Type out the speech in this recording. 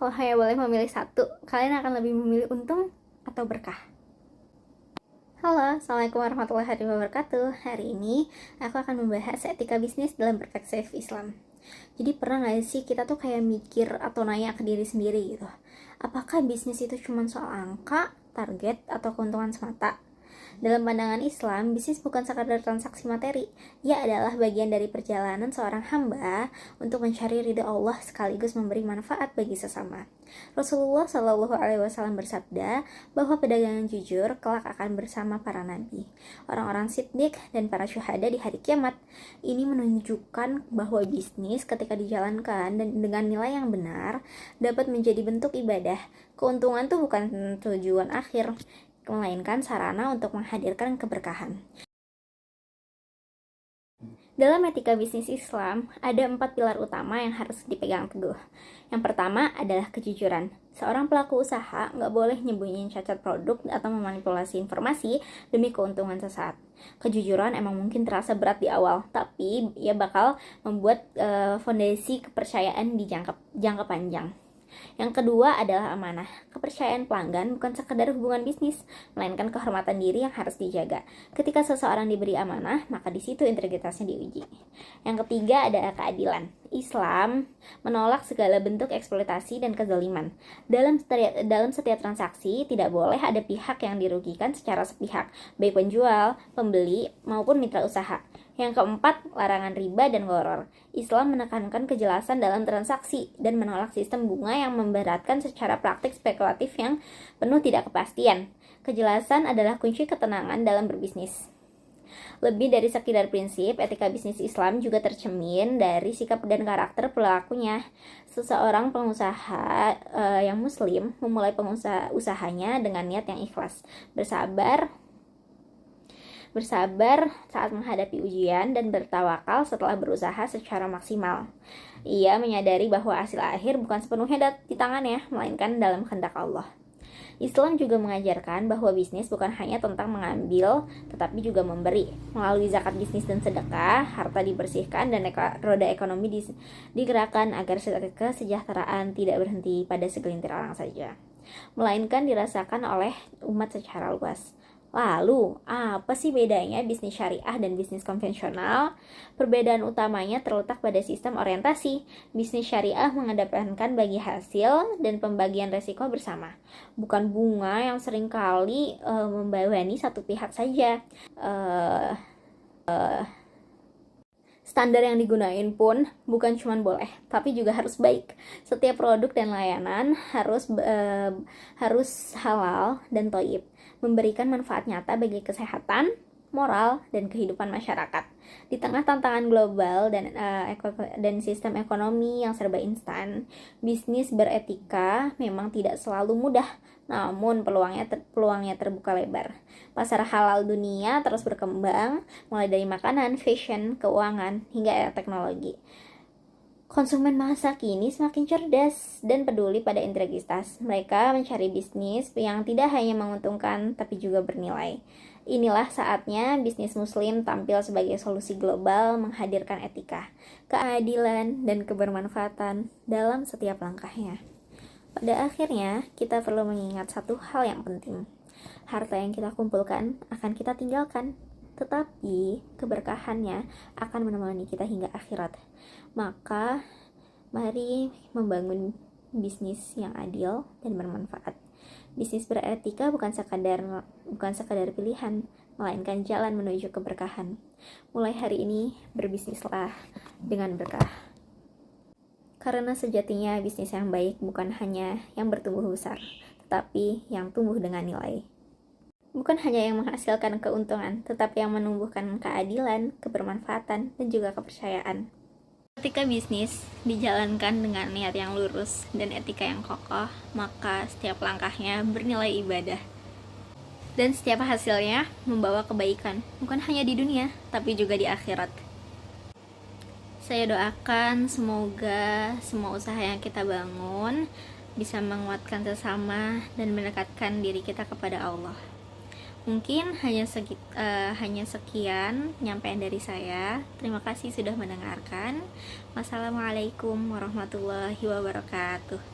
Kalau hanya boleh memilih satu, kalian akan lebih memilih untung atau berkah? Halo, Assalamualaikum warahmatullahi wabarakatuh. Hari ini aku akan membahas etika bisnis dalam perspektif Islam. Jadi pernah gak sih kita tuh kayak mikir atau nanya ke diri sendiri gitu, apakah bisnis itu cuma soal angka, target, atau keuntungan semata? Dalam pandangan Islam, bisnis bukan sekadar transaksi materi. Ia adalah bagian dari perjalanan seorang hamba untuk mencari ridha Allah sekaligus memberi manfaat bagi sesama. Rasulullah Shallallahu Alaihi Wasallam bersabda bahwa pedagang jujur kelak akan bersama para nabi, orang-orang siddiq, dan para syuhada di hari kiamat. Ini menunjukkan bahwa bisnis ketika dijalankan dan dengan nilai yang benar dapat menjadi bentuk ibadah. Keuntungan itu bukan tujuan akhir, melainkan sarana untuk menghadirkan keberkahan. Dalam etika bisnis Islam, ada 4 pilar utama yang harus dipegang teguh. Yang pertama adalah kejujuran. Seorang pelaku usaha nggak boleh nyembunyiin cacat produk atau memanipulasi informasi demi keuntungan sesaat. Kejujuran emang mungkin terasa berat di awal, tapi ia bakal membuat fondasi kepercayaan di jangka panjang. Yang kedua adalah amanah. Kepercayaan pelanggan bukan sekedar hubungan bisnis, melainkan kehormatan diri yang harus dijaga. Ketika seseorang diberi amanah, maka di situ integritasnya diuji. Yang ketiga adalah keadilan. Islam menolak segala bentuk eksploitasi dan kezaliman. Dalam setiap transaksi, tidak boleh ada pihak yang dirugikan secara sepihak, baik penjual, pembeli, maupun mitra usaha. Yang keempat, larangan riba dan gharar. Islam menekankan kejelasan dalam transaksi dan menolak sistem bunga yang memberatkan secara praktik spekulatif yang penuh tidak kepastian. Kejelasan adalah kunci ketenangan dalam berbisnis. Lebih dari sekedar prinsip, etika bisnis Islam juga tercermin dari sikap dan karakter pelakunya. Seseorang pengusaha yang muslim memulai usahanya dengan niat yang ikhlas, bersabar saat menghadapi ujian, dan bertawakal setelah berusaha secara maksimal. Ia menyadari bahwa hasil akhir bukan sepenuhnya di tangannya, melainkan dalam kehendak Allah. Islam juga mengajarkan bahwa bisnis bukan hanya tentang mengambil, tetapi juga memberi. Melalui zakat bisnis dan sedekah, harta dibersihkan dan roda ekonomi digerakkan agar kesejahteraan tidak berhenti pada segelintir orang saja, melainkan dirasakan oleh umat secara luas. Lalu, apa sih bedanya bisnis syariah dan bisnis konvensional? Perbedaan utamanya terletak pada sistem orientasi. Bisnis syariah mengedepankan bagi hasil dan pembagian resiko bersama, bukan bunga yang seringkali membebani satu pihak saja. Standar yang digunain pun bukan cuma boleh, tapi juga harus baik. Setiap produk dan layanan harus halal dan thayyib, memberikan manfaat nyata bagi kesehatan, moral, dan kehidupan masyarakat. Di tengah tantangan global dan sistem ekonomi yang serba instan, bisnis beretika memang tidak selalu mudah, namun peluangnya terbuka lebar. Pasar halal dunia terus berkembang, mulai dari makanan, fashion, keuangan, hingga teknologi. Konsumen masa kini semakin cerdas dan peduli pada integritas. Mereka mencari bisnis yang tidak hanya menguntungkan, tapi juga bernilai. Inilah saatnya bisnis muslim tampil sebagai solusi global, menghadirkan etika, keadilan, dan kebermanfaatan dalam setiap langkahnya. Pada akhirnya, kita perlu mengingat satu hal yang penting. Harta yang kita kumpulkan akan kita tinggalkan, tetapi keberkahannya akan menemani kita hingga akhirat. Maka, mari membangun bisnis yang adil dan bermanfaat. Bisnis beretika bukan sekadar pilihan, melainkan jalan menuju keberkahan. Mulai hari ini, berbisnislah dengan berkah. Karena sejatinya bisnis yang baik bukan hanya yang bertumbuh besar, tetapi yang tumbuh dengan nilai. Bukan hanya yang menghasilkan keuntungan, tetapi yang menumbuhkan keadilan, kebermanfaatan, dan juga kepercayaan. Ketika bisnis dijalankan dengan niat yang lurus dan etika yang kokoh, maka setiap langkahnya bernilai ibadah. Dan setiap hasilnya membawa kebaikan, bukan hanya di dunia, tapi juga di akhirat. Saya doakan semoga semua usaha yang kita bangun bisa menguatkan sesama dan mendekatkan diri kita kepada Allah. Mungkin hanya sekian penyampaian dari saya. Terima kasih sudah mendengarkan. Wassalamualaikum warahmatullahi wabarakatuh.